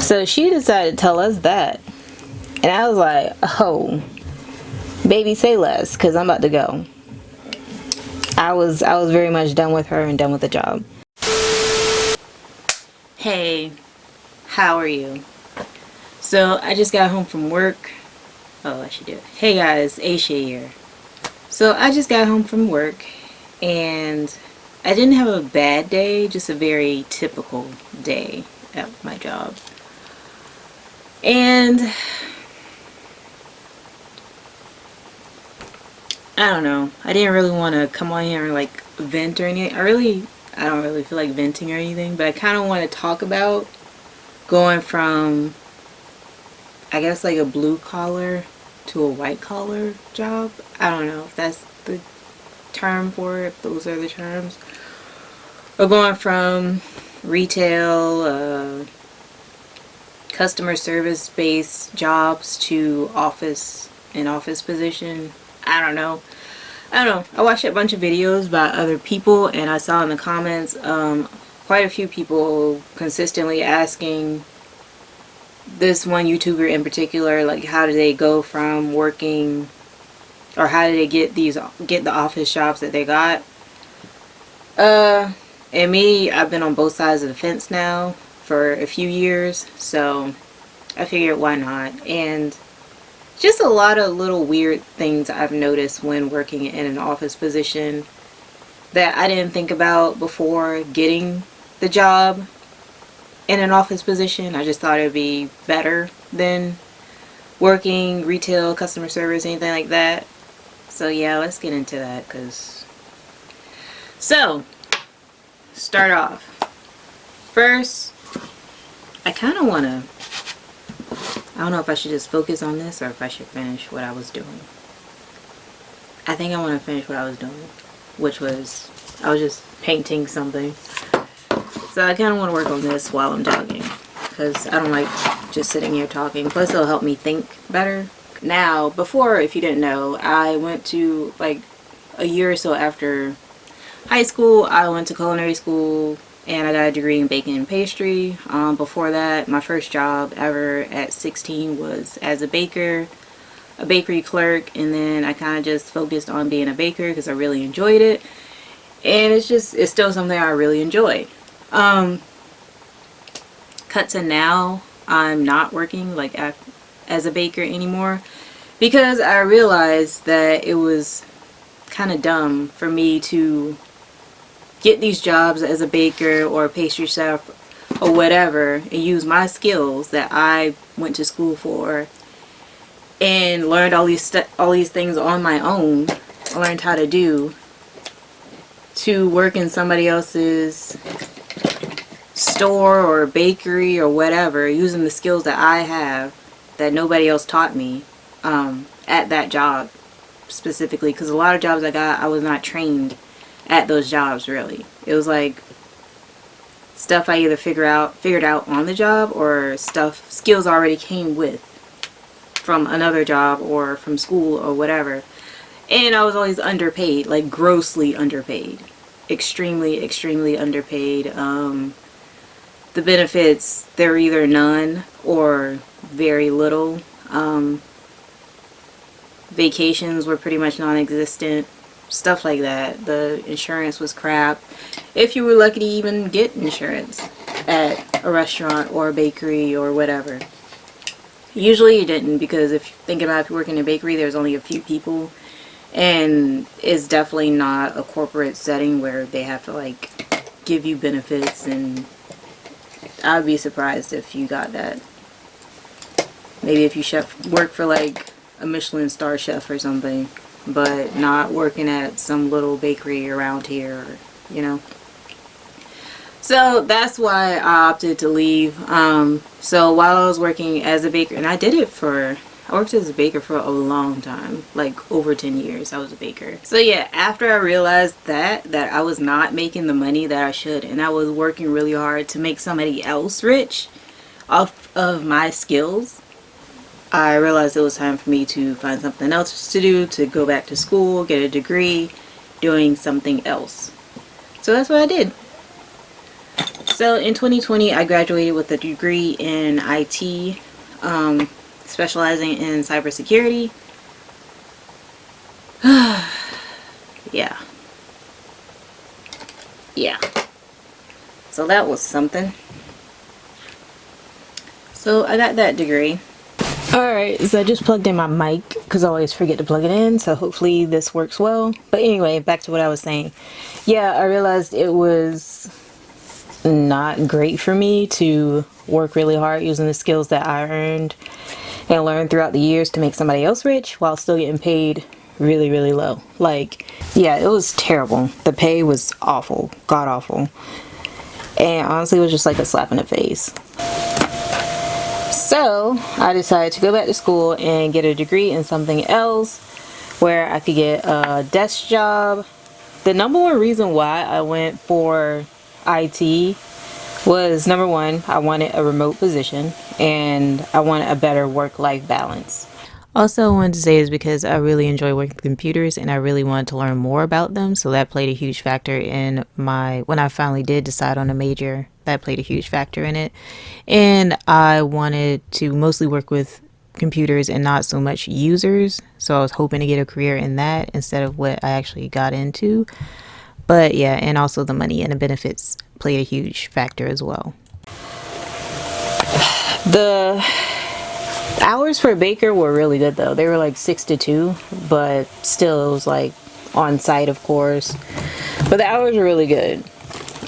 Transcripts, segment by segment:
So she decided to tell us that. And I was like, oh, baby, say less, because I'm about to go. I was very much done with her and done with the job. Hey, how are you? So I just got home from work. Oh, I should do it. Hey guys, Aishah here. So I just got home from work and I didn't have a bad day, just a very typical day at my job. And I don't know. I didn't really want to come on here and like vent or anything. I don't really feel like venting or anything, but I kind of want to talk about going from, I guess, like a blue collar to a white collar job. I don't know if that's the term for it, if those are the terms. Or going from retail, customer service based jobs to office position. I don't know. I watched a bunch of videos about other people and I saw in the comments quite a few people consistently asking this one YouTuber in particular, like, how did they go from working, or how did they get the office jobs that they got. And me, I've been on both sides of the fence now for a few years, so I figured why not. And just a lot of little weird things I've noticed when working in an office position that I didn't think about before getting the job in an office position. I just thought it would be better than working retail, customer service, anything like that. So yeah, let's get into that. So, start off. First, I kind of want to, I don't know if I should just focus on this or if I should finish what I was doing. I think I want to finish what I was doing, which was, I was just painting something. So I kind of want to work on this while I'm talking, because I don't like just sitting here talking. Plus it'll help me think better. Now, before, if you didn't know, I went to, like, a year or so after high school, I went to culinary school and I got a degree in baking and pastry. Before that, my first job ever at 16 was as a baker, a bakery clerk, and then I kind of just focused on being a baker because I really enjoyed it. And it's still something I really enjoy. Cut to now, I'm not working like as a baker anymore because I realized that it was kind of dumb for me to get these jobs as a baker or a pastry chef or whatever and use my skills that I went to school for and learned all these things on my own. I learned how to do, to work in somebody else's store or bakery or whatever, using the skills that I have that nobody else taught me at that job specifically, because a lot of jobs I got, I was not trained at those jobs really. It was like stuff I either figured out on the job, or skills already came with from another job or from school or whatever. And I was always underpaid, like grossly underpaid, extremely underpaid. The benefits, they're either none or very little. Vacations were pretty much non-existent, stuff like that. The insurance was crap, if you were lucky to even get insurance at a restaurant or a bakery or whatever. Usually you didn't, because if you think about it, if you work in a bakery, there's only a few people, and it's definitely not a corporate setting where they have to like give you benefits, and I'd be surprised if you got that. Maybe if you work for like a Michelin star chef or something, but not working at some little bakery around here, you know. So that's why I opted to leave. So while I was working as a baker, and I worked as a baker for a long time, like over 10 years I was a baker. So yeah, after I realized that I was not making the money that I should, and I was working really hard to make somebody else rich off of my skills, I realized it was time for me to find something else to do, to go back to school, get a degree, doing something else. So that's what I did. So in 2020, I graduated with a degree in IT, specializing in cybersecurity. Yeah. Yeah. So that was something. So I got that degree. Alright, so I just plugged in my mic because I always forget to plug it in, so hopefully this works well. But anyway, back to what I was saying. Yeah, I realized it was not great for me to work really hard using the skills that I earned and learned throughout the years to make somebody else rich while still getting paid really, really low. Like, yeah, it was terrible. The pay was awful, god awful. And honestly, it was just like a slap in the face. So I decided to go back to school and get a degree in something else where I could get a desk job. The number one reason why I went for IT was, number one, I wanted a remote position and I wanted a better work-life balance. Also, I wanted to say is because I really enjoy working with computers and I really wanted to learn more about them. So that played a huge factor in when I finally did decide on a major, that played a huge factor in it. And I wanted to mostly work with computers and not so much users. So I was hoping to get a career in that instead of what I actually got into. But yeah, and also the money and the benefits played a huge factor as well. The hours for a baker were really good though. They were like 6 to 2, but still it was like on site, of course. But the hours were really good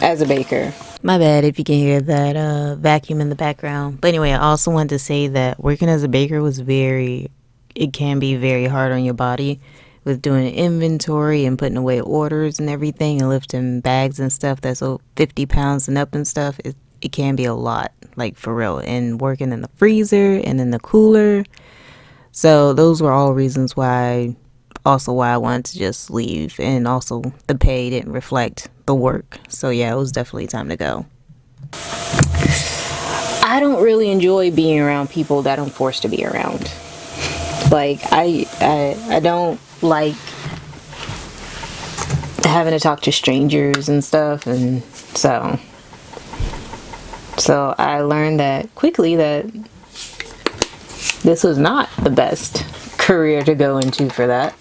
as a baker. My bad if you can hear that vacuum in the background. But anyway, I also wanted to say that working as a baker it can be very hard on your body with doing inventory and putting away orders and everything and lifting bags and stuff that's 50 pounds and up and stuff. It can be a lot, like for real, and working in the freezer and in the cooler. So those were all reasons why I wanted to just leave, and also the pay didn't reflect the work. So yeah, it was definitely time to go. I don't really enjoy being around people that I'm forced to be around. Like I don't like having to talk to strangers and stuff, and so I learned that quickly that this was not the best career to go into for that,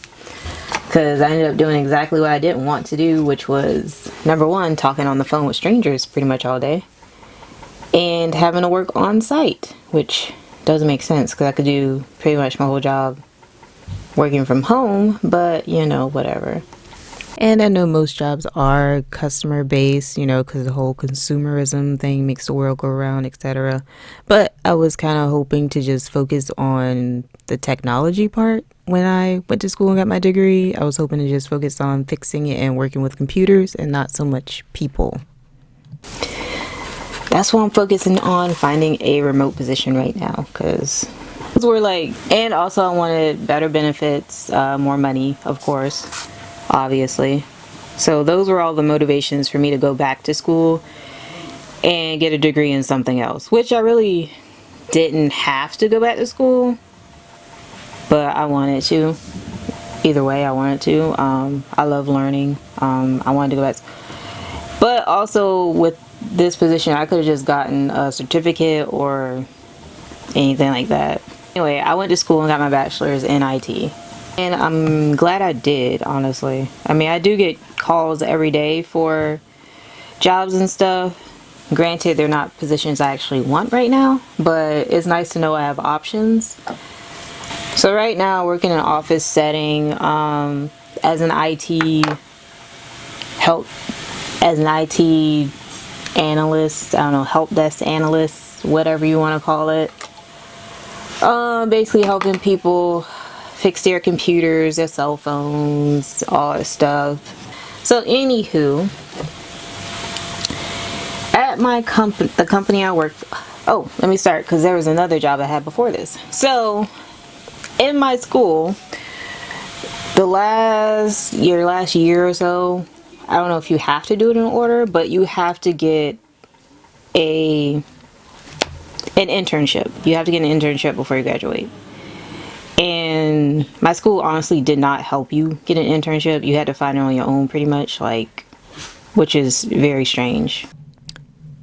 because I ended up doing exactly what I didn't want to do, which was, number one, talking on the phone with strangers pretty much all day, and having to work on site, which doesn't make sense because I could do pretty much my whole job working from home, but you know, whatever. And I know most jobs are customer based, you know, because the whole consumerism thing makes the world go around, etc. But I was kind of hoping to just focus on the technology part. When I went to school and got my degree, I was hoping to just focus on fixing it and working with computers and not so much people. That's why I'm focusing on finding a remote position right now, because we're like, and also I wanted better benefits, more money, of course, obviously. So those were all the motivations for me to go back to school and get a degree in something else, which I really didn't have to go back to school, but I wanted to. Either way, I wanted to. I love learning. I wanted to go back. But also with this position, I could have just gotten a certificate or anything like that. Anyway, I went to school and got my bachelor's in IT. And I'm glad I did, honestly. I mean, I do get calls every day for jobs and stuff. Granted, they're not positions I actually want right now, but it's nice to know I have options. So right now, I work in an office setting as an IT analyst, I don't know, help desk analyst, whatever you want to call it. Basically helping people fix their computers, their cell phones, all that stuff. So anywho, at my the company I work for, oh, let me start, because there was another job I had before this. So in my school, last year or so, I don't know if you have to do it in order, but you have to get an internship. You have to get an internship before you graduate. And my school honestly did not help you get an internship. You had to find it on your own pretty much, like, which is very strange.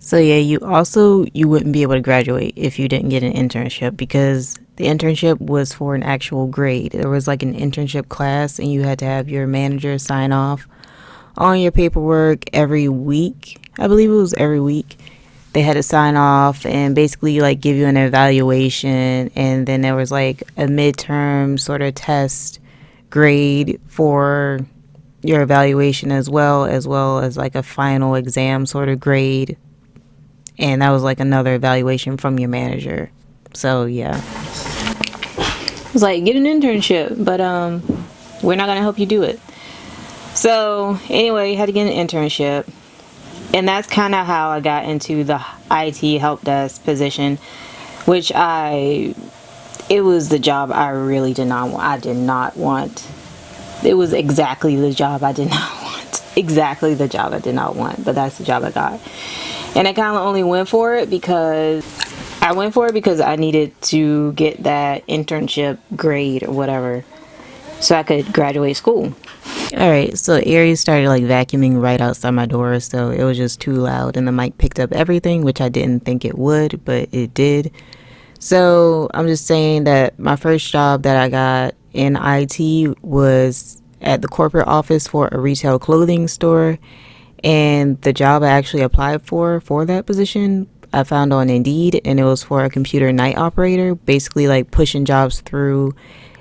So yeah, you wouldn't be able to graduate if you didn't get an internship, because the internship was for an actual grade. There was like an internship class, and you had to have your manager sign off on your paperwork every week. I believe it was every week. They had to sign off and basically like give you an evaluation, and then there was like a midterm sort of test grade for your evaluation, as well as like a final exam sort of grade, and that was like another evaluation from your manager. So yeah, it was like, get an internship, but we're not gonna help you do it. So anyway, you had to get an internship, and that's kind of how I got into the IT help desk position, which it was the job I really did not want. I did not want. It was exactly the job I did not want. Exactly the job I did not want, but that's the job I got. And I kind of only went for it because I needed to get that internship grade or whatever so I could graduate school. All right, so Aries started like vacuuming right outside my door, so it was just too loud, and the mic picked up everything, which I didn't think it would, but it did. So I'm just saying that my first job that I got in IT was at the corporate office for a retail clothing store, and the job I actually applied for that position I found on Indeed, and it was for a computer night operator, basically like pushing jobs through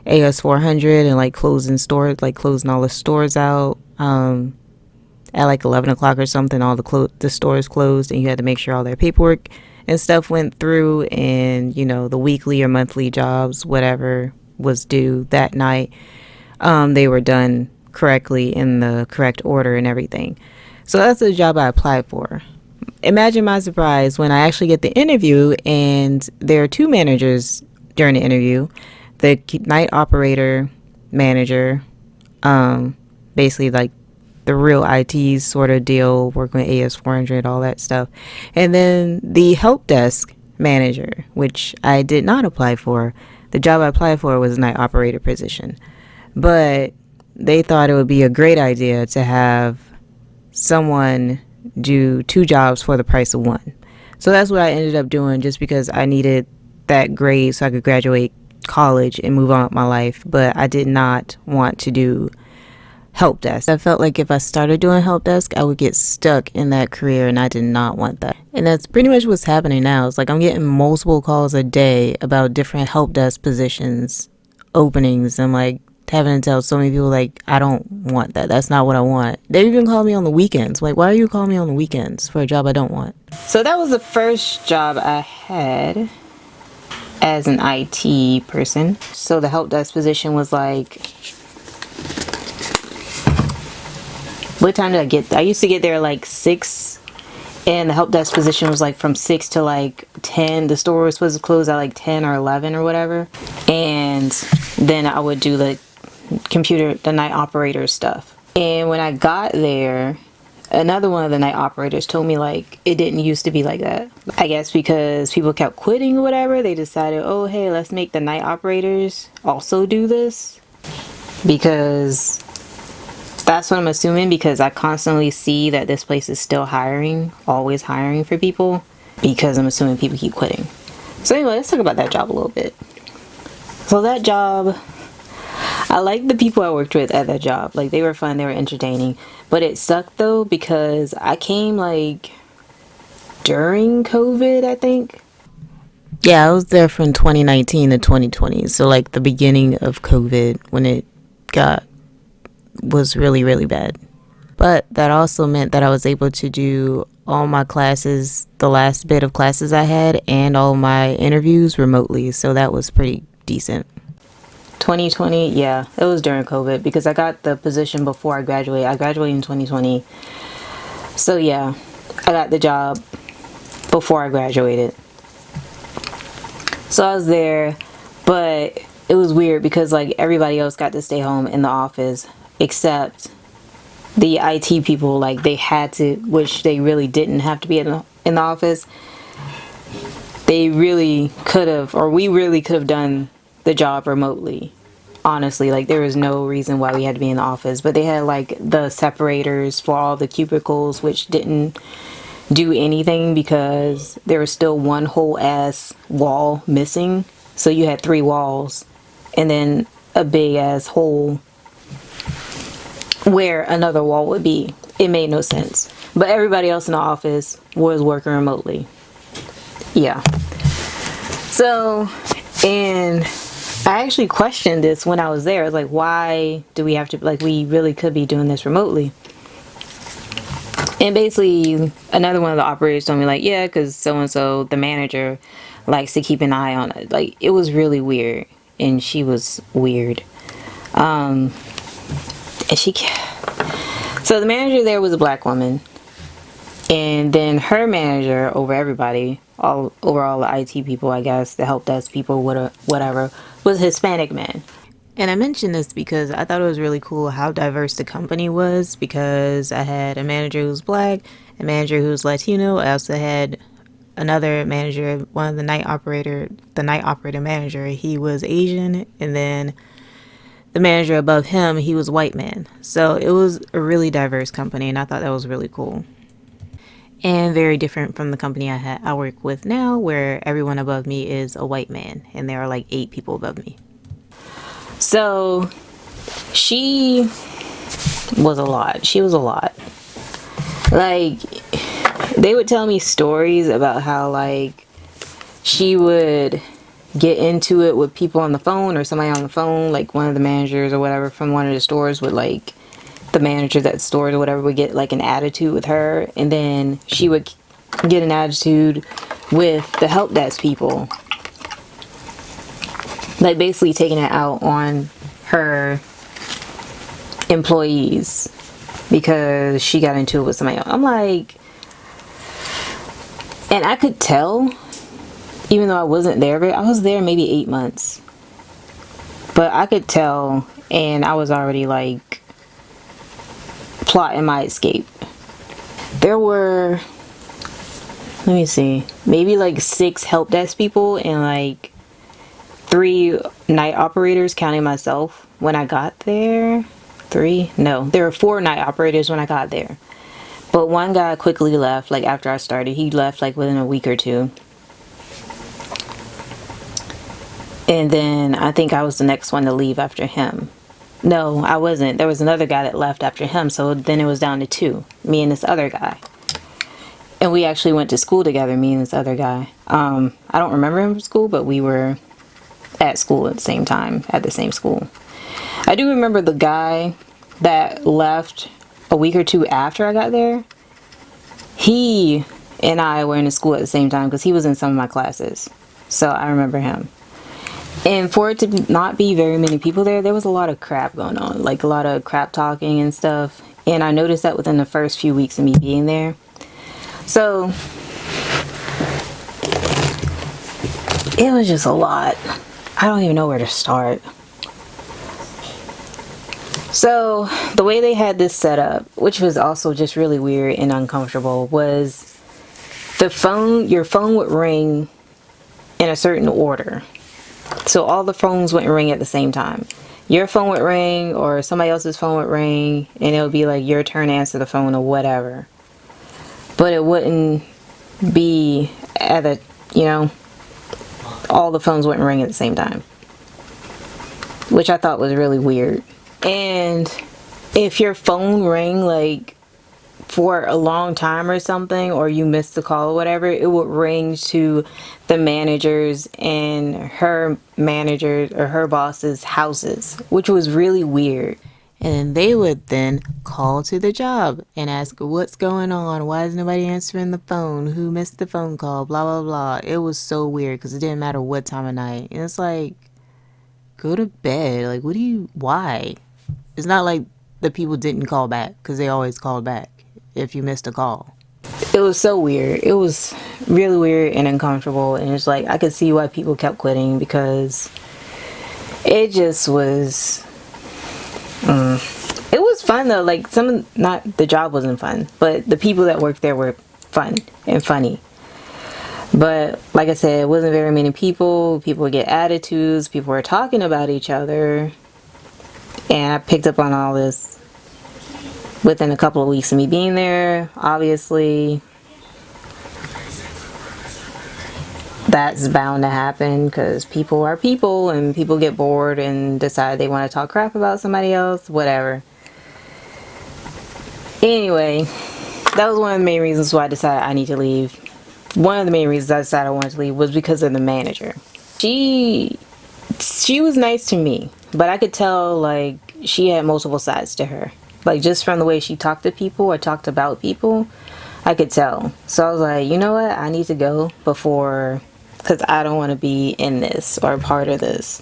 AS400 and like closing all the stores out at like 11 o'clock or something. All the stores closed, and you had to make sure all their paperwork and stuff went through, and the weekly or monthly jobs, whatever was due that night, they were done correctly in the correct order and everything. So that's the job I applied for. Imagine my surprise when I actually get the interview, and there are two managers during the interview. The night operator manager, basically like the real IT sort of deal, working with AS400, all that stuff. And then the help desk manager, which I did not apply for. The job I applied for was a night operator position. But they thought it would be a great idea to have someone do two jobs for the price of one. So that's what I ended up doing, just because I needed that grade so I could graduate college and move on with my life. But I did not want to do help desk. I felt like if I started doing help desk, I would get stuck in that career, and I did not want that. And that's pretty much what's happening now. It's like I'm getting multiple calls a day about different help desk positions, openings. I'm like having to tell so many people, like, I don't want that. That's not what I want. They even call me on the weekends. Like, why are you calling me on the weekends for a job I don't want? So that was the first job I had as an IT person. So the help desk position was like, what time did I get there? I used to get there like 6, and the help desk position was like from 6 to like 10. The store was supposed to close at like 10 or 11 or whatever. And then I would do the night operator stuff. And when I got there, another one of the night operators told me like it didn't used to be like that. I guess because people kept quitting or whatever, they decided, oh hey, let's make the night operators also do this. Because that's what I'm assuming, because I constantly see that this place is still hiring, always hiring for people, because I'm assuming people keep quitting. So anyway, let's talk about that job a little bit. So that job, I liked the people I worked with at that job. Like, they were fun, they were entertaining. But it sucked though, because I came like during COVID, I think. Yeah, I was there from 2019 to 2020. So like the beginning of COVID, when it was really, really bad. But that also meant that I was able to do all my classes, the last bit of classes I had, and all my interviews remotely. So that was pretty decent. 2020, yeah, it was during COVID, because I got the position before I graduated. I graduated in 2020. So yeah, I got the job before I graduated. So I was there, but it was weird because like everybody else got to stay home in the office except the IT people. Like, they had to, which they really didn't have to be in the office. They really could have, or we really could have done the job remotely. Honestly, like, there was no reason why we had to be in the office. But they had like the separators for all the cubicles, which didn't do anything because there was still one whole ass wall missing. So you had 3 walls and then a big ass hole where another wall would be. It made no sense. But everybody else in the office was working remotely. Yeah. So, and I actually questioned this when I was there. I was like, why do we have to, like, we really could be doing this remotely. And basically, another one of the operators told me, like, yeah, because so-and-so, the manager, likes to keep an eye on it. Like, it was really weird. And she was weird. And she, so the manager there was a black woman. And then her manager over everybody, over all the IT people, I guess, the help desk people, whatever, was a Hispanic man. And I mentioned this because I thought it was really cool how diverse the company was, because I had a manager who was black, a manager who was Latino. I also had another manager, one of the night operator manager, he was Asian, and then the manager above him, he was white man. So it was a really diverse company, and I thought that was really cool. And very different from the company I work with now, where everyone above me is a white man, and there are like 8 people above me. So she was a lot. She was a lot. Like, they would tell me stories about how, like, she would get into it with people on the phone, or somebody on the phone, like one of the managers or whatever from one of the stores would, like, the manager at stores or whatever would get like an attitude with her, and then she would get an attitude with the help desk people, like basically taking it out on her employees because she got into it with somebody else. I'm like, and I could tell, even though I wasn't there, but I was there maybe 8 months, but I could tell, and I was already like plotting my escape. There were, let me see, maybe like 6 help desk people and like 3 night operators, counting myself, when I got there. 3? No, there were 4 night operators when I got there. But one guy quickly left, like after I started. He left like within a week or 2. And then I think I was the next one to leave after him. No, I wasn't. There was another guy that left after him. So then it was down to 2. Me and this other guy. And we actually went to school together, me and this other guy. I don't remember him from school, but we were at school at the same time, at the same school. I do remember the guy that left a week or 2 after I got there. He and I were in the school at the same time because he was in some of my classes. So I remember him. And for it to not be very many people there, there was a lot of crap going on. Like a lot of crap talking and stuff. And I noticed that within the first few weeks of me being there. So it was just a lot. I don't even know where to start. So the way they had this set up, which was also just really weird and uncomfortable, was your phone would ring in a certain order. So all the phones wouldn't ring at the same time. Your phone would ring or somebody else's phone would ring, and it would be like your turn to answer the phone or whatever. But it wouldn't be at a, all the phones wouldn't ring at the same time. Which I thought was really weird. And if your phone rang like for a long time or something, or you missed the call or whatever, it would ring to the managers and her managers or her boss's houses, which was really weird. And they would then call to the job and ask, what's going on? Why is nobody answering the phone? Who missed the phone call? Blah, blah, blah. It was so weird because it didn't matter what time of night. And it's like, go to bed. Like, why? It's not like the people didn't call back, because they always called back if you missed a call. It was so weird. It was really weird and uncomfortable. And it's like, I could see why people kept quitting, because it just was... It was fun though. Like not the job wasn't fun, but the people that worked there were fun and funny. But like I said, it wasn't very many people. People would get attitudes. People were talking about each other. And I picked up on all this within a couple of weeks of me being there. Obviously, that's bound to happen because people are people and people get bored and decide they want to talk crap about somebody else, whatever. Anyway, that was one of the main reasons why I decided I need to leave. One of the main reasons I decided I wanted to leave was because of the manager. She was nice to me, but I could tell like she had multiple sides to her. Like just from the way she talked to people or talked about people, I could tell. So I was like, you know what? I need to go before, because I don't want to be in this or part of this.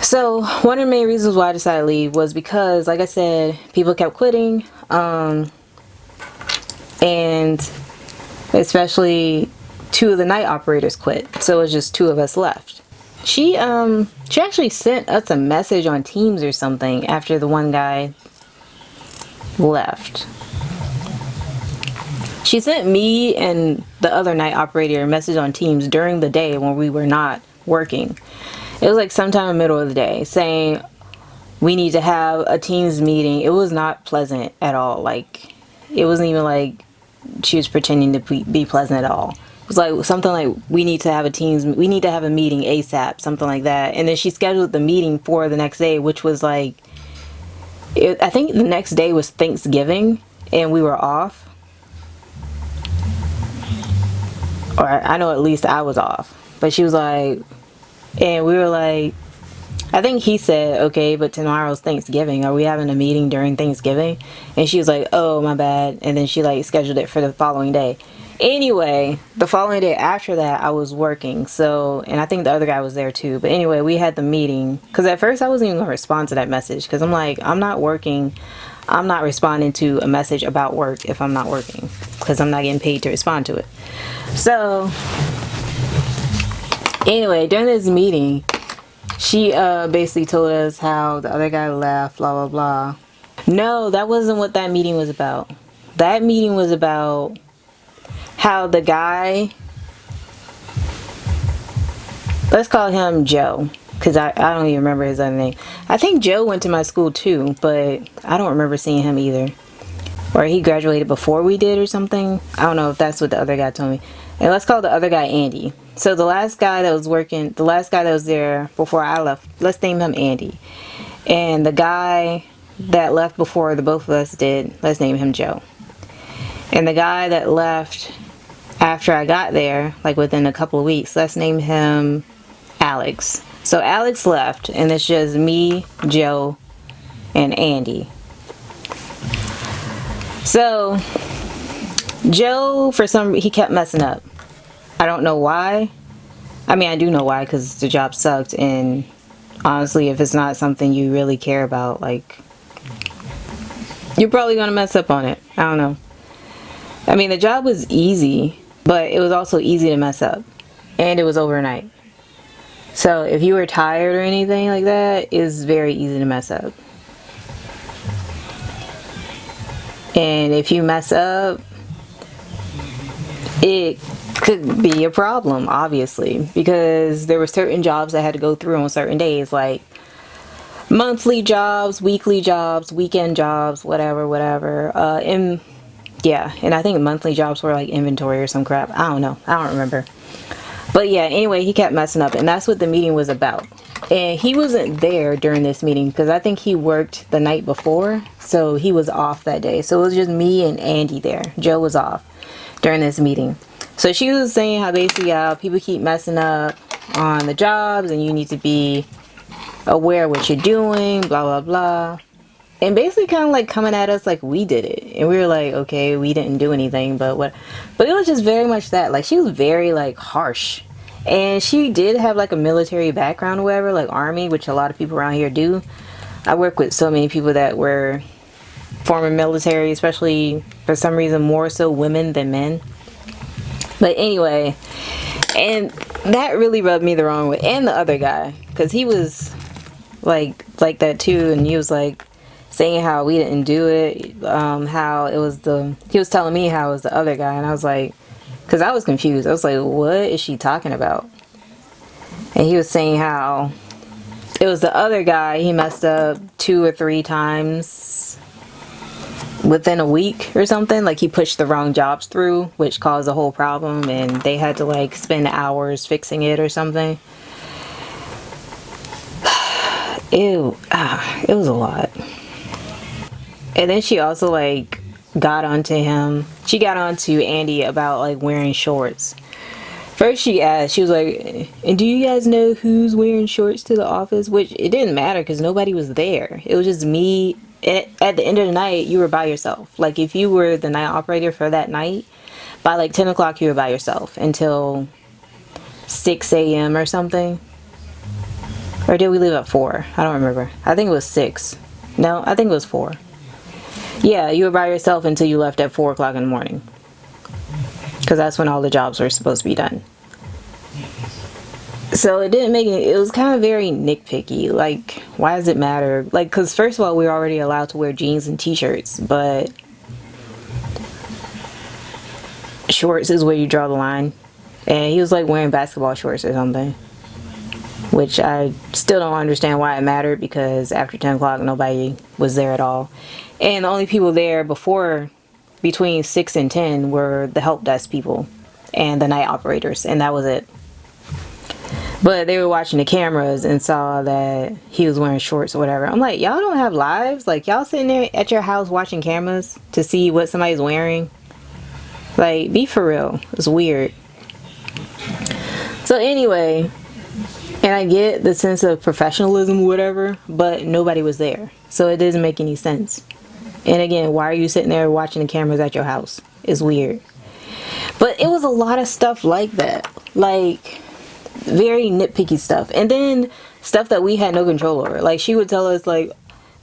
So one of the main reasons why I decided to leave was because, like I said, people kept quitting. And especially 2 of the night operators quit. So it was just 2 of us left. She actually sent us a message on Teams or something after the one guy left. She sent me and the other night operator a message on Teams during the day when we were not working. It was like sometime in the middle of the day saying we need to have a Teams meeting. It was not pleasant at all. Like, it wasn't even like she was pretending to be pleasant at all. It was like something like we need to have a meeting ASAP, something like that. And then she scheduled the meeting for the next day, which was like, I think the next day was Thanksgiving and we were off. Or I know at least I was off. But she was like, and we were like, I think he said, okay, but tomorrow's Thanksgiving. Are we having a meeting during Thanksgiving? And she was like, oh, my bad. And then she like scheduled it for the following day. Anyway, the following day after that, I was working. So, and I think the other guy was there too. But anyway, we had the meeting. Because at first I wasn't even going to respond to that message. Because I'm like, I'm not working. I'm not responding to a message about work if I'm not working. Because I'm not getting paid to respond to it. So, anyway, during this meeting, she basically told us how the other guy left, blah, blah, blah. No, that wasn't what that meeting was about. That meeting was about how the guy, let's call him Joe, because I don't even remember his other name. I think Joe went to my school too, but I don't remember seeing him either. Or he graduated before we did or something. I don't know if that's what the other guy told me. And let's call the other guy Andy. So the last guy that was there before I left, let's name him Andy. And the guy that left before the both of us did, let's name him Joe. And the guy that left after I got there, like within a couple of weeks, let's name him Alex. So Alex left, and it's just me, Joe, and Andy. So Joe, he kept messing up. I don't know why. I mean, I do know why, because the job sucked, and honestly, if it's not something you really care about, like, you're probably gonna mess up on it. I don't know. I mean, the job was easy, but it was also easy to mess up, and it was overnight. So if you were tired or anything like that, it's very easy to mess up. And if you mess up, it could be a problem, obviously, because there were certain jobs I had to go through on certain days, like monthly jobs, weekly jobs, weekend jobs, whatever. And I think monthly jobs were like inventory or some crap. I don't know. I don't remember. But yeah, anyway, he kept messing up, and that's what the meeting was about. And he wasn't there during this meeting because I think he worked the night before, so he was off that day. So it was just me and Andy there. Joe was off during this meeting. So she was saying how basically people keep messing up on the jobs and you need to be aware of what you're doing, blah, blah, blah. And basically kind of like coming at us like we did it. And we were like, okay, we didn't do anything, but what? But it was just very much that. Like, she was very like harsh. And she did have like a military background or whatever, like Army, which a lot of people around here do. I work with so many people that were former military, especially for some reason more so women than men. But anyway, and that really rubbed me the wrong way. And the other guy, because he was like that too, and he was like saying how we didn't do it, how it was he was telling me how it was the other guy, and I was like, because I was confused. I was like, what is she talking about? And he was saying how it was the other guy, he messed up 2 or 3 times. within a week or something. Like he pushed the wrong jobs through, which caused a whole problem, and they had to like spend hours fixing it or something. Ew, it was a lot. And then she also like got onto him. She got onto Andy about like wearing shorts. First she asked, she was like, and do you guys know who's wearing shorts to the office? Which it didn't matter because nobody was there. It was just me. At the end of the night, you were by yourself. Like if you were the night operator for that night, by like 10 o'clock you were by yourself until 6 a.m. or something. Or did we leave at 4? I don't remember. I think it was 6. No, I think it was 4. Yeah, you were by yourself until you left at 4 o'clock in the morning. Because that's when all the jobs were supposed to be done. So it didn't make it was kind of very nitpicky. Like, why does it matter? Like, because first of all, we were already allowed to wear jeans and t-shirts, but shorts is where you draw the line. And he was like wearing basketball shorts or something, which I still don't understand why it mattered, because after 10 o'clock nobody was there at all. And the only people there between 6 and 10 were the help desk people and the night operators, and that was it. But they were watching the cameras and saw that he was wearing shorts or whatever. I'm like, y'all don't have lives? Like, y'all sitting there at your house watching cameras to see what somebody's wearing? Like, be for real. It's weird. So anyway, and I get the sense of professionalism or whatever, but nobody was there. So it doesn't make any sense. And again, why are you sitting there watching the cameras at your house? It's weird. But it was a lot of stuff like that. Like, very nitpicky stuff. And then stuff that we had no control over. Like, she would tell us, like,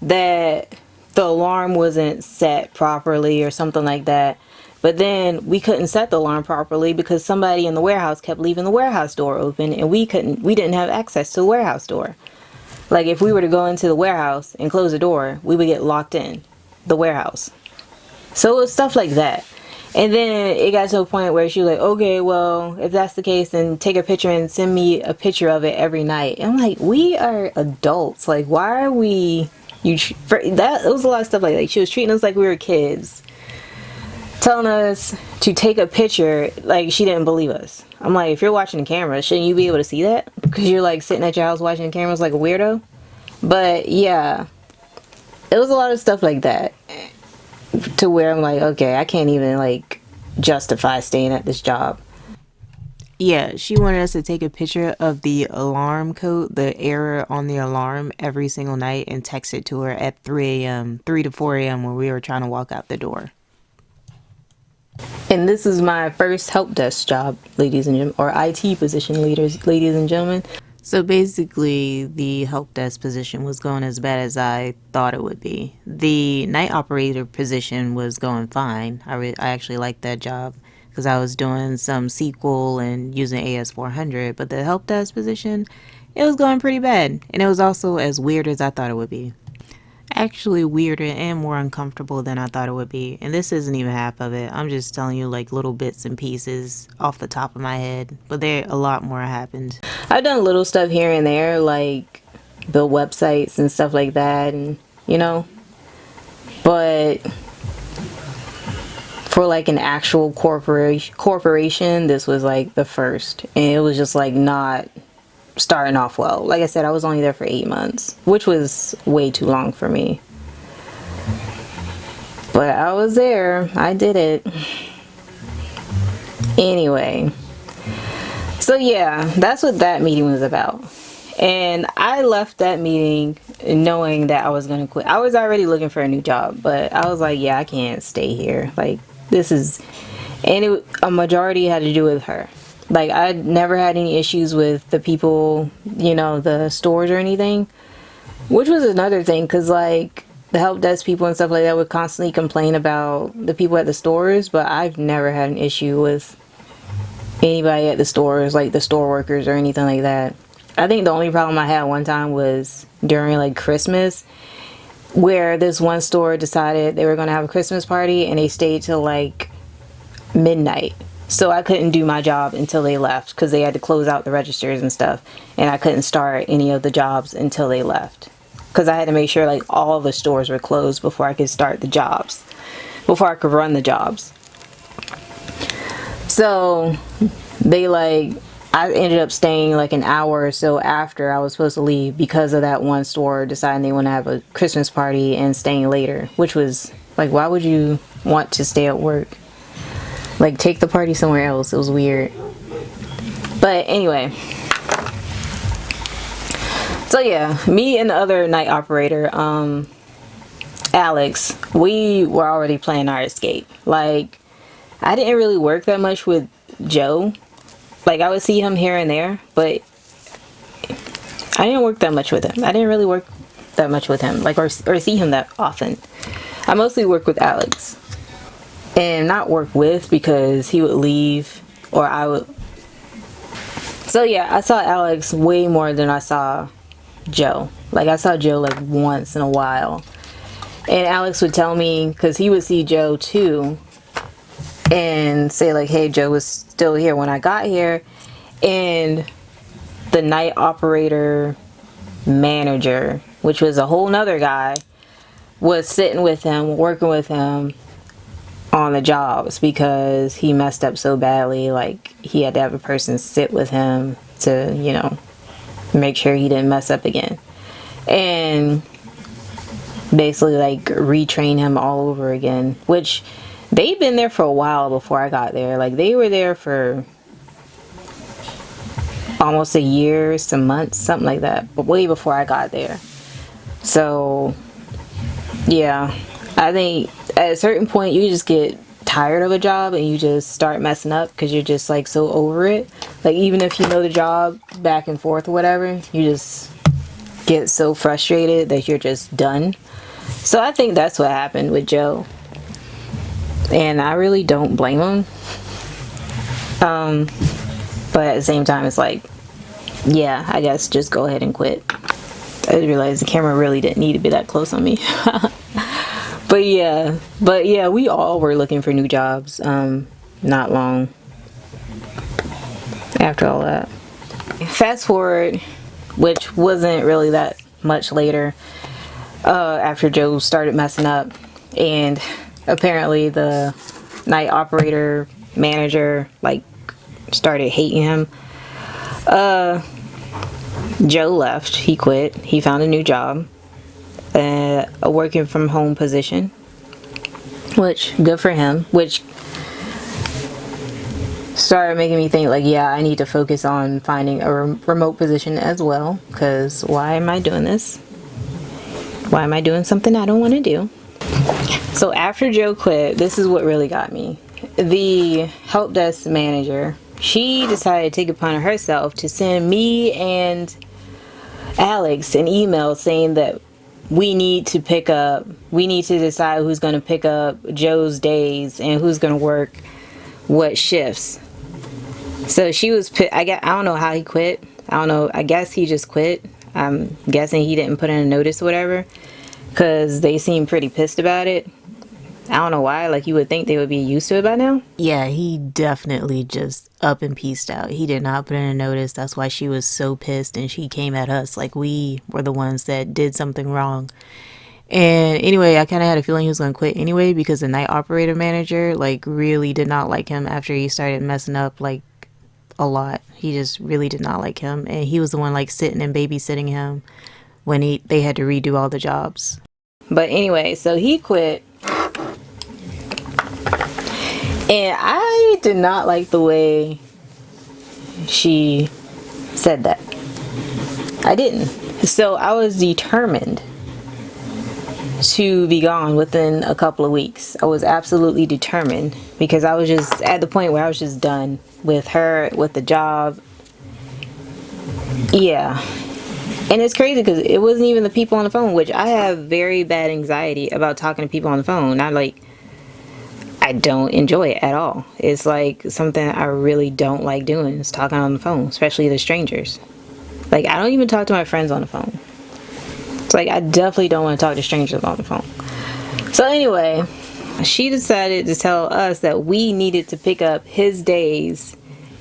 that the alarm wasn't set properly or something like that. But then we couldn't set the alarm properly because somebody in the warehouse kept leaving the warehouse door open, and we didn't have access to the warehouse door. Like, if we were to go into the warehouse and close the door, we would get locked in the warehouse. So it was stuff like that. And then it got to a point where she was like, okay, well, if that's the case, then take a picture and send me a picture of it every night. And I'm like, we are adults. Like, why are we... It was a lot of stuff like that. She was treating us like we were kids. Telling us to take a picture like she didn't believe us. I'm like, if you're watching the camera, shouldn't you be able to see that? Because you're like sitting at your house watching the cameras like a weirdo. But yeah, it was a lot of stuff like that, to where I'm like, okay, I can't even like justify staying at this job. Yeah, she wanted us to take a picture of the alarm code, the error on the alarm every single night, and text it to her at 3 to 4 a.m. when we were trying to walk out the door. And this is my first help desk job, ladies and gentlemen, or IT position, ladies and gentlemen. So basically, the help desk position was going as bad as I thought it would be. The night operator position was going fine. I actually liked that job because I was doing some SQL and using AS400. But the help desk position, it was going pretty bad. And it was also as weird as I thought it would be. Actually weirder and more uncomfortable than I thought it would be. And this isn't even half of it. I'm just telling you like little bits and pieces off the top of my head. But a lot more happened. I've done little stuff here and there, like build websites and stuff like that, and but for like an actual corporation, this was like the first, and it was just like not starting off well. Like I said, I was only there for 8 months, which was way too long for me. But I was there. I did it. Anyway. So yeah, that's what that meeting was about. And I left that meeting knowing that I was going to quit. I was already looking for a new job, but I was like, yeah, I can't stay here. Like, this is... And a majority had to do with her. Like, I never had any issues with the people, the stores or anything. Which was another thing, because, like, the help desk people and stuff like that would constantly complain about the people at the stores. But I've never had an issue with anybody at the stores, like the store workers or anything like that. I think the only problem I had one time was during, like, Christmas, where this one store decided they were going to have a Christmas party, and they stayed till, like, midnight. So I couldn't do my job until they left, because they had to close out the registers and stuff. And I couldn't start any of the jobs until they left, because I had to make sure like all the stores were closed before I could start the jobs. before I could run the jobs. So they like, I ended up staying like an hour or so after I was supposed to leave because of that one store deciding they want to have a Christmas party and staying later, which was like, why would you want to stay at work? Like, take the party somewhere else. It was weird. But anyway, so yeah, me and the other night operator, Alex, we were already planning our escape. Like, I didn't really work that much with Joe. Like, I would see him here and there, but I didn't work that much with him. I didn't really work that much with him, like, or see him that often. I mostly work with Alex. And not work with, because he would leave, or I would. So yeah, I saw Alex way more than I saw Joe. Like, I saw Joe like once in a while. And Alex would tell me, because he would see Joe too, and say like, hey, Joe was still here when I got here. And the night operator manager, which was a whole nother guy, was sitting with him, working with him on the jobs because he messed up so badly. Like, he had to have a person sit with him to, you know, make sure he didn't mess up again, and basically like retrain him all over again, which they'd been there for a while before I got there. Like, they were there for almost a year, some months, something like that, but way before I got there. So yeah, I think at a certain point you just get tired of a job and you just start messing up because you're just like so over it. Like, even if you know the job back and forth or whatever, you just get so frustrated that you're just done. So I think that's what happened with Joe, and I really don't blame him. But at the same time, it's like, yeah, I guess just go ahead and quit. I didn't realize the camera really didn't need to be that close on me. But yeah, we all were looking for new jobs, not long after all that. Fast forward, which wasn't really that much later, after Joe started messing up, and apparently the night operator manager, like, started hating him. Joe left. He quit. He found a new job, a working from home position, which good for him, which started making me think like, yeah, I need to focus on finding a remote position as well, because why am I doing this? Why am I doing something I don't want to do? So after Joe quit, this is what really got me. The help desk manager, she decided to take it upon herself to send me and Alex an email saying that we need to decide who's going to pick up Joe's days and who's going to work what shifts. So she was, I don't know how he quit. I don't know. I guess he just quit. I'm guessing he didn't put in a notice or whatever, because they seem pretty pissed about it. I don't know why. Like, you would think they would be used to it by now. Yeah, he definitely just up and peaced out. He did not put in a notice. That's why she was so pissed, and she came at us like we were the ones that did something wrong. And anyway, I kind of had a feeling he was going to quit anyway, because the night operator manager, like, really did not like him after he started messing up, like, a lot. He just really did not like him, and he was the one, like, sitting and babysitting him when they had to redo all the jobs. But anyway, so he quit. And I did not like the way she said that. I didn't. So I was determined to be gone within a couple of weeks. I was absolutely determined, because I was just at the point where I was just done with her, with the job. Yeah. And it's crazy because it wasn't even the people on the phone, which I have very bad anxiety about talking to people on the phone. I don't enjoy it at all. It's like something I really don't like doing, is talking on the phone, especially to strangers. Like, I don't even talk to my friends on the phone. It's like, I definitely don't want to talk to strangers on the phone. So anyway, she decided to tell us that we needed to pick up his days,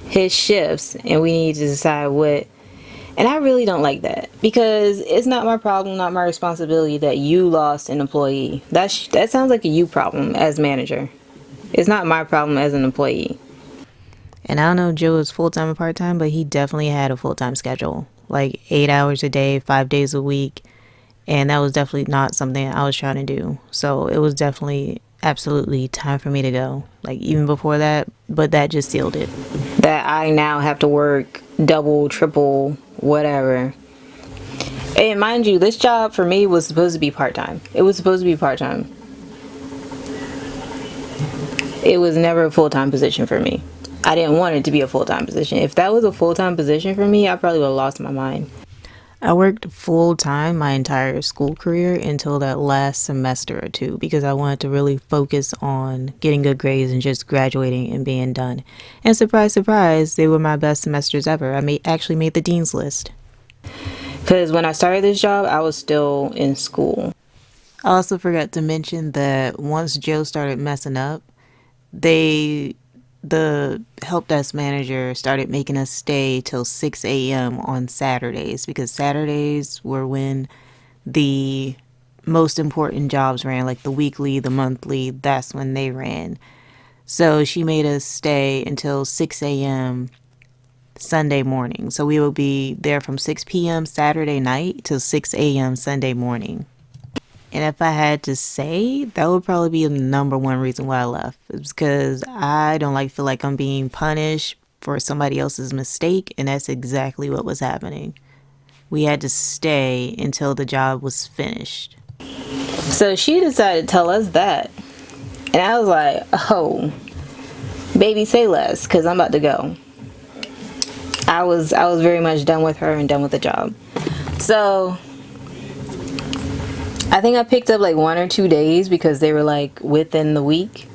his shifts, and we needed to decide what And I really don't like that, because it's not my problem, not my responsibility that you lost an employee. That sounds like a you problem as manager. It's not my problem as an employee. And I don't know if Joe was full-time or part-time, but he definitely had a full-time schedule. Like 8 hours a day, 5 days a week. And that was definitely not something I was trying to do. So it was definitely absolutely time for me to go. Like even before that, but that just sealed it. That I now have to work double, triple, whatever. And mind you, this job for me was supposed to be part-time. It was supposed to be part-time. It was never a full-time position for me. I didn't want it to be a full-time position. If that was a full-time position for me, I probably would have lost my mind. I worked full-time my entire school career until that last semester or two, because I wanted to really focus on getting good grades and just graduating and being done. And surprise, surprise, they were my best semesters ever. I actually made the dean's list. Because when I started this job, I was still in school. I also forgot to mention that once Joe started messing up, the help desk manager started making us stay till 6 a.m. on Saturdays, because Saturdays were when the most important jobs ran, like the weekly, the monthly, that's when they ran. So she made us stay until 6 a.m. Sunday morning. So we would be there from 6 p.m. Saturday night till 6 a.m. Sunday morning. And if I had to say, that would probably be the number one reason why I left. It's because I don't feel like I'm being punished for somebody else's mistake. And that's exactly what was happening. We had to stay until the job was finished. So she decided to tell us that. And I was like, oh, baby, say less, because I'm about to go. I was very much done with her and done with the job. So I think I picked up like 1 or 2 days because they were like within the week.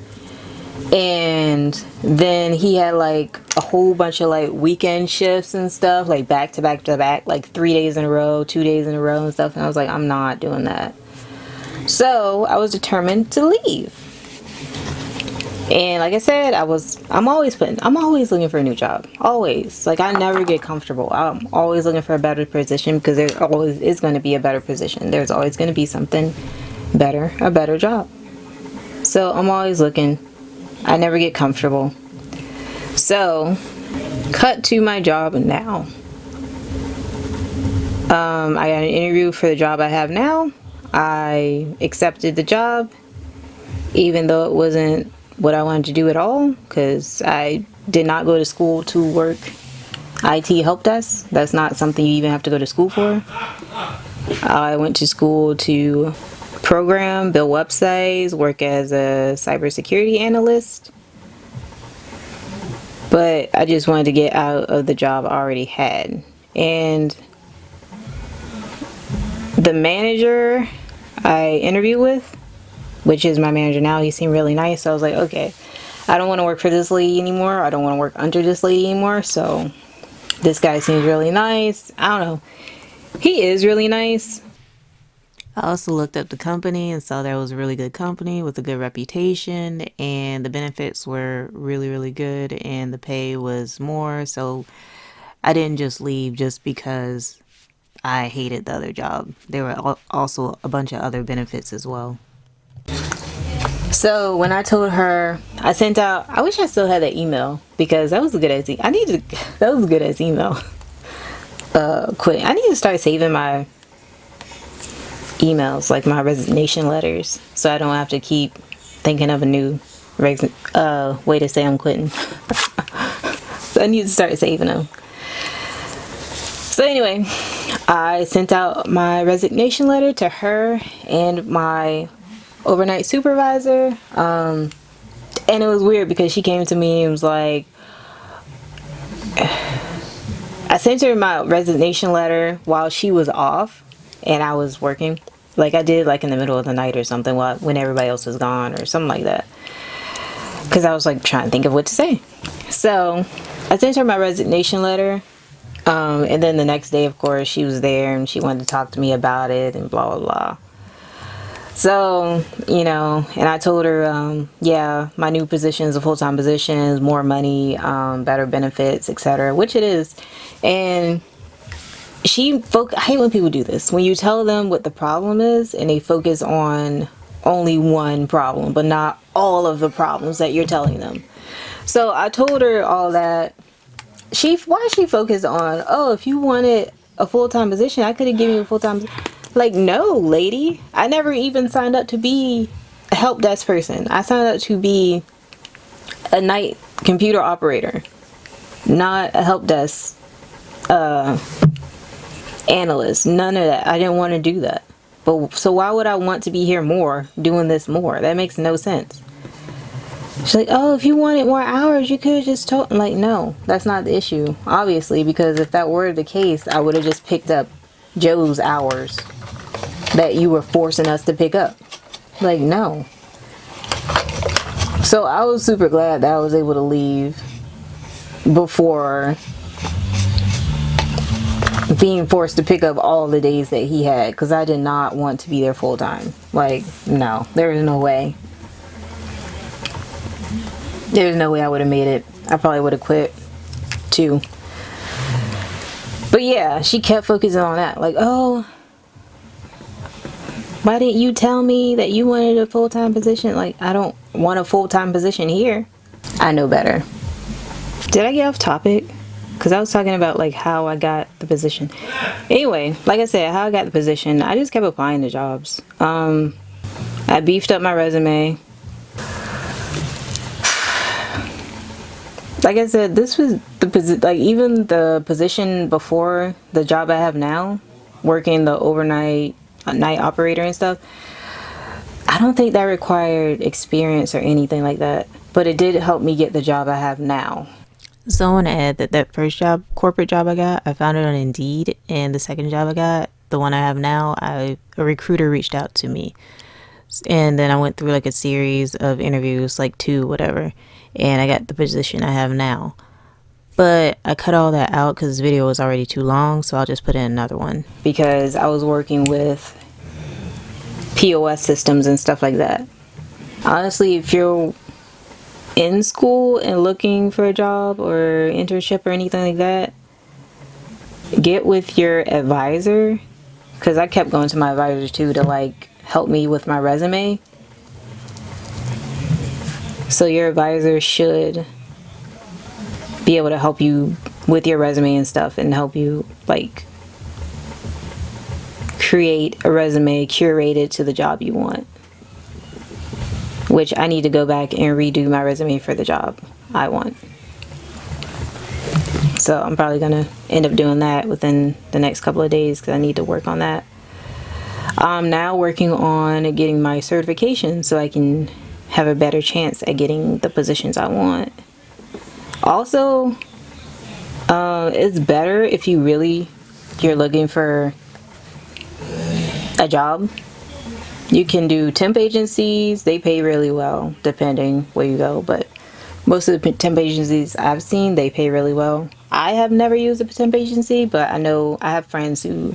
And then he had like a whole bunch of like weekend shifts and stuff, like back to back to back, like 3 days in a row, 2 days in a row and stuff. And I was like, I'm not doing that. So I was determined to leave. And like I said, I'm always looking for a new job. Always. Like I never get comfortable. I'm always looking for a better position, because there always is going to be a better position. There's always going to be something better, a better job. So I'm always looking. I never get comfortable. So cut to my job now. I got an interview for the job I have now. I accepted the job, even though it wasn't what I wanted to do at all, because I did not go to school to work IT help desk. That's not something you even have to go to school for. I went to school to program, build websites, work as a cybersecurity analyst. But I just wanted to get out of the job I already had. And the manager I interviewed with, which is my manager now, he seemed really nice. So I was like, okay, I don't want to work for this lady anymore. I don't want to work under this lady anymore. So this guy seems really nice. I don't know. He is really nice. I also looked up the company and saw that it was a really good company with a good reputation, and the benefits were really, really good, and the pay was more. So I didn't just leave just because I hated the other job. There were also a bunch of other benefits as well. So when I told her, I sent out, I wish I still had that email, because that was a good ass that was a good ass email. Quitting. I need to start saving my emails, like my resignation letters, so I don't have to keep thinking of a new way to say I'm quitting. So I need to start saving them. So anyway, I sent out my resignation letter to her and my overnight supervisor, and it was weird because she came to me and was like, I sent her my resignation letter while she was off and I was working. Like I did like in the middle of the night or something, when everybody else was gone or something like that, because I was like trying to think of what to say. So I sent her my resignation letter, and then the next day, of course, she was there and she wanted to talk to me about it and blah blah blah. So, you know, and I told her, yeah, my new position is a full-time position, more money, better benefits, etc., which it is. And I hate when people do this. When you tell them what the problem is and they focus on only one problem, but not all of the problems that you're telling them. So I told her all that. Why she focused on, oh, if you wanted a full-time position, I could have given you a full-time. Like, no, lady. I never even signed up to be a help desk person. I signed up to be a night computer operator, not a help desk analyst. None of that. I didn't want to do that. But so why would I want to be here more, doing this more? That makes no sense. She's like, oh, if you wanted more hours, you could have just told. I'm like, no, that's not the issue. Obviously, because if that were the case, I would have just picked up Joe's hours that you were forcing us to pick up. Like, no. So I was super glad that I was able to leave before being forced to pick up all the days that he had, because I did not want to be there full time. Like, no, there is no way. There's no way I would have made it. I probably would have quit too. But yeah, she kept focusing on that. Like, oh, why didn't you tell me that you wanted a full-time position? Like, I don't want a full-time position here. I know better. Did I get off topic? Because I was talking about like how I got the position. Anyway, like I said, how I got the position, I just kept applying to jobs. I beefed up my resume. Like I said, this was even the position before the job I have now, working the overnight night operator and stuff. I don't think that required experience or anything like that, but it did help me get the job I have now. So I want to add that first job, corporate job I found it on Indeed, and the second job I got, the one I have now, a recruiter reached out to me, and then I went through like a series of interviews, like 2, whatever. And I got the position I have now. But I cut all that out because this video was already too long, so I'll just put in another one. Because I was working with POS systems and stuff like that. Honestly, if you're in school and looking for a job or internship or anything like that, get with your advisor. Because I kept going to my advisor too to like help me with my resume. So your advisor should be able to help you with your resume and stuff, and help you like create a resume curated to the job you want. Which I need to go back and redo my resume for the job I want. So I'm probably gonna end up doing that within the next couple of days because I need to work on that. I'm now working on getting my certification so I can have a better chance at getting the positions I want. Also, it's better if you're looking for a job. You can do temp agencies. They pay really well depending where you go, but most of the temp agencies I've seen, they pay really well. I have never used a temp agency, but I know I have friends who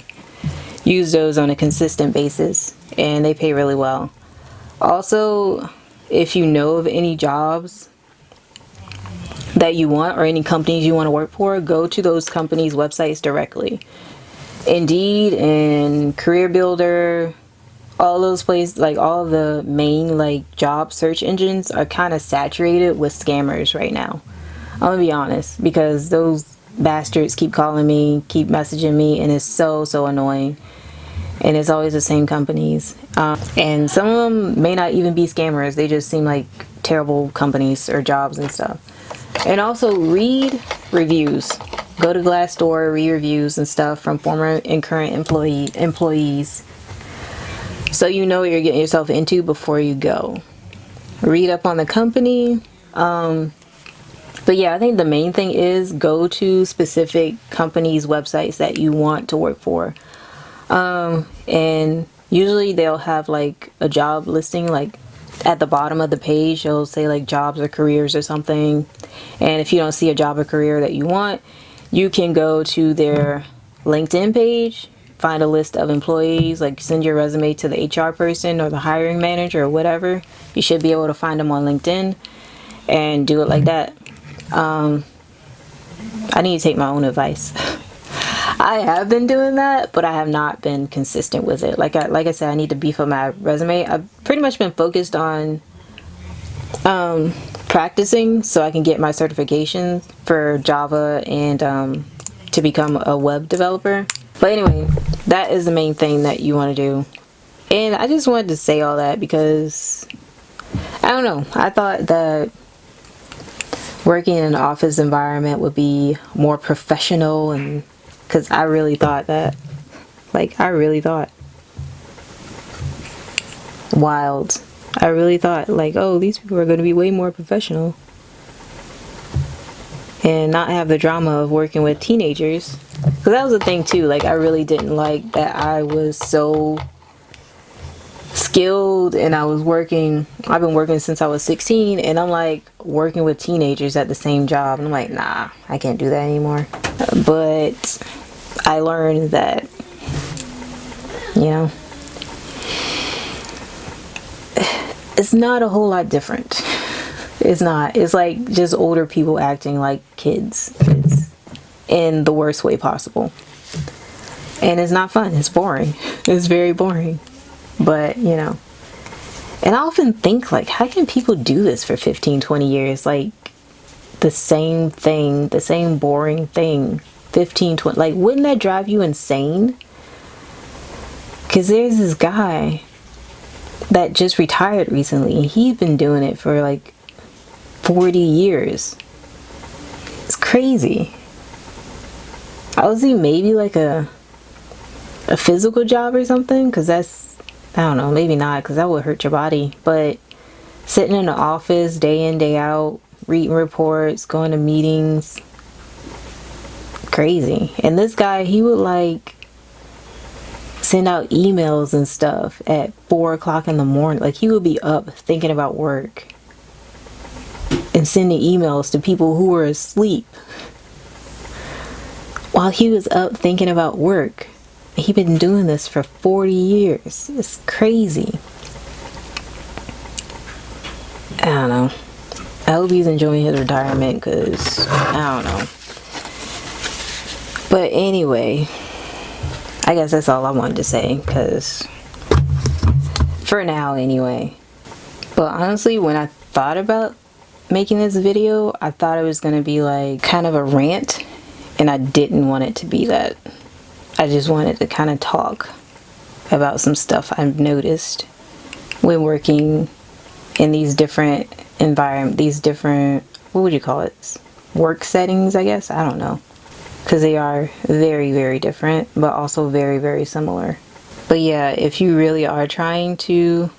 use those on a consistent basis and they pay really well. Also, if you know of any jobs that you want or any companies you want to work for, go to those companies' websites directly. Indeed and Career Builder, all those places, like all the main like job search engines are kind of saturated with scammers right now. I'm gonna be honest, because those bastards keep calling me, keep messaging me, and it's so annoying. And it's always the same companies. And some of them may not even be scammers. They just seem like terrible companies or jobs and stuff. And also read reviews. Go to Glassdoor, read reviews and stuff from former and current employees. So you know what you're getting yourself into before you go. Read up on the company. But yeah, I think the main thing is go to specific companies' websites that you want to work for. And usually they'll have like a job listing, like at the bottom of the page, it'll say like jobs or careers or something. And if you don't see a job or career that you want, you can go to their LinkedIn page, find a list of employees, like send your resume to the HR person or the hiring manager or whatever. You should be able to find them on LinkedIn and do it like that. I need to take my own advice. I have been doing that, but I have not been consistent with it. Like I said, I need to beef up my resume. I've pretty much been focused on practicing so I can get my certifications for Java and to become a web developer. But anyway, that is the main thing that you want to do. And I just wanted to say all that because, I don't know, I thought that working in an office environment would be more professional, and because I really thought that, like, I really thought, wild. I really thought, like, oh, these people are going to be way more professional and not have the drama of working with teenagers. Because that was the thing too, like, I really didn't like that I was so skilled and I've been working since I was 16, and I'm like working with teenagers at the same job, and I'm like, nah, I can't do that anymore. But I learned that, you know, it's not a whole lot different. It's not. It's like just older people acting like kids. It's in the worst way possible. And it's not fun. It's boring. It's very boring. But, you know. And I often think, like, how can people do this for 15, 20 years? Like, the same thing, the same boring thing. 15, 20. Like, wouldn't that drive you insane? Because there's this guy that just retired recently, and he's been doing it for like 40 years. It's crazy. I would say maybe like a physical job or something, because that's, I don't know, maybe not, because that would hurt your body. But sitting in the office day in, day out, reading reports, going to meetings, crazy. And this guy, he would like send out emails and stuff at 4 o'clock in the morning. Like, he would be up thinking about work and sending emails to people who were asleep while he was up thinking about work. He'd been doing this for 40 years. It's crazy. I don't know. I hope he's enjoying his retirement, because I don't know. But anyway, I guess that's all I wanted to say, because for now anyway. But honestly, when I thought about making this video, I thought it was going to be like kind of a rant, and I didn't want it to be that. I just wanted to kind of talk about some stuff I've noticed when working in these different environments, these different, what would you call it? Work settings, I guess? I don't know. Because they are very, very different, but also very, very similar. But yeah, if you really are trying to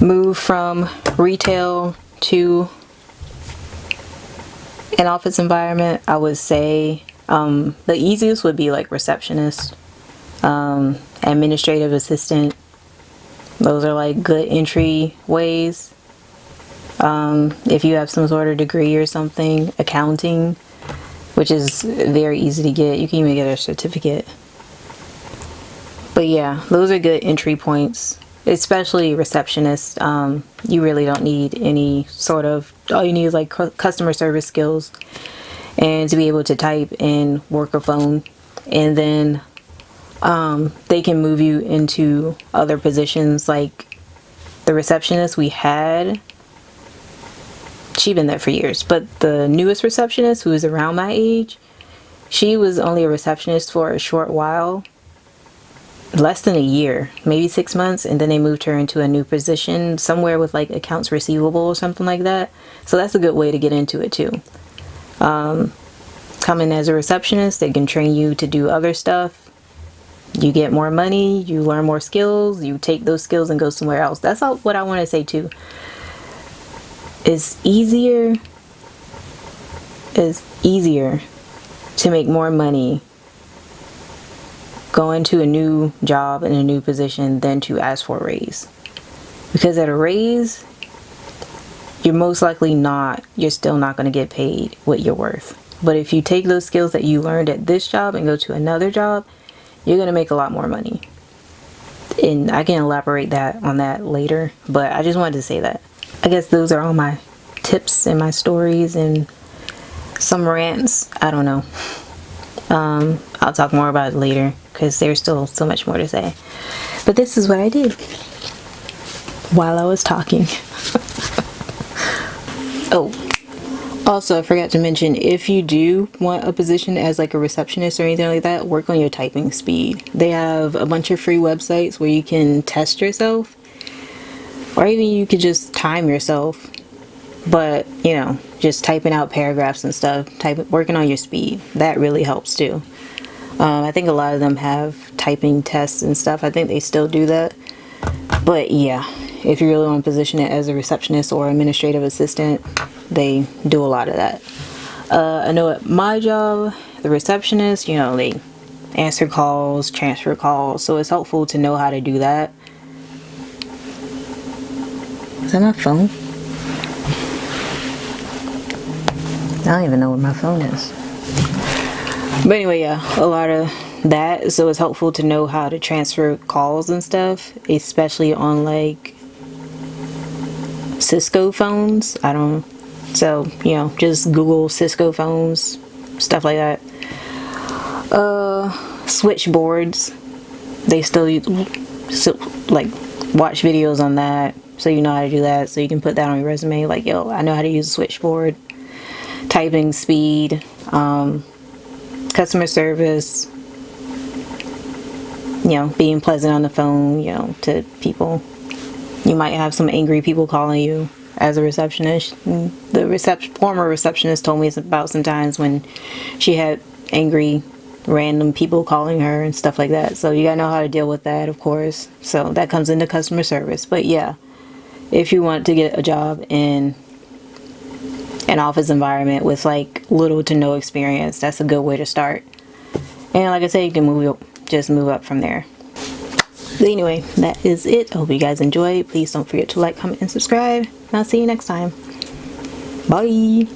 move from retail to an office environment, I would say the easiest would be like receptionist, administrative assistant. Those are like good entry ways. If you have some sort of degree or something, accounting, which is very easy to get. You can even get a certificate. But yeah, those are good entry points, especially receptionist. You really don't need any sort of, all you need is like customer service skills and to be able to type and work a phone. And then they can move you into other positions. Like the receptionist we had, she'd been there for years, but the newest receptionist, who is around my age, she was only a receptionist for a short while, less than a year, maybe 6 months, and then they moved her into a new position somewhere with like accounts receivable or something like that. So that's a good way to get into it too. Come in as a receptionist, they can train you to do other stuff. You get more money, you learn more skills, you take those skills and go somewhere else. That's all what I want to say too. It's easier to make more money going to a new job in a new position than to ask for a raise. Because at a raise, you're most likely you're still not going to get paid what you're worth. But if you take those skills that you learned at this job and go to another job, you're going to make a lot more money. And I can elaborate on that later, but I just wanted to say that. I guess those are all my tips and my stories and some rants. I don't know. I'll talk more about it later because there's still so much more to say. But this is what I did while I was talking. Oh, also I forgot to mention, if you do want a position as like a receptionist or anything like that, work on your typing speed. They have a bunch of free websites where you can test yourself, or even you could just time yourself. But you know, just typing out paragraphs and stuff, working on your speed, that really helps too. I think a lot of them have typing tests and stuff. I think they still do that. But yeah, if you really want to position it as a receptionist or administrative assistant, they do a lot of that. I know at my job, the receptionist, you know, they answer calls, transfer calls, so it's helpful to know how to do that. Is that my phone? I don't even know where my phone is. But anyway, yeah, a lot of that. So it's helpful to know how to transfer calls and stuff, especially on like Cisco phones. I don't. So, you know, just Google Cisco phones, stuff like that. Switchboards. They still like watch videos on that, so you know how to do that. So you can put that on your resume. Like, yo, I know how to use a switchboard. Typing speed, customer service, you know, being pleasant on the phone, you know, to people. You might have some angry people calling you as a receptionist. The former receptionist told me about sometimes when she had angry random people calling her and stuff like that. So you gotta know how to deal with that, of course. So that comes into customer service. But yeah, if you want to get a job in an office environment with like little to no experience, that's a good way to start. And like I said, you can just move up from there. But anyway, that is it. I hope you guys enjoyed. Please don't forget to like, comment, and subscribe. And I'll see you next time. Bye.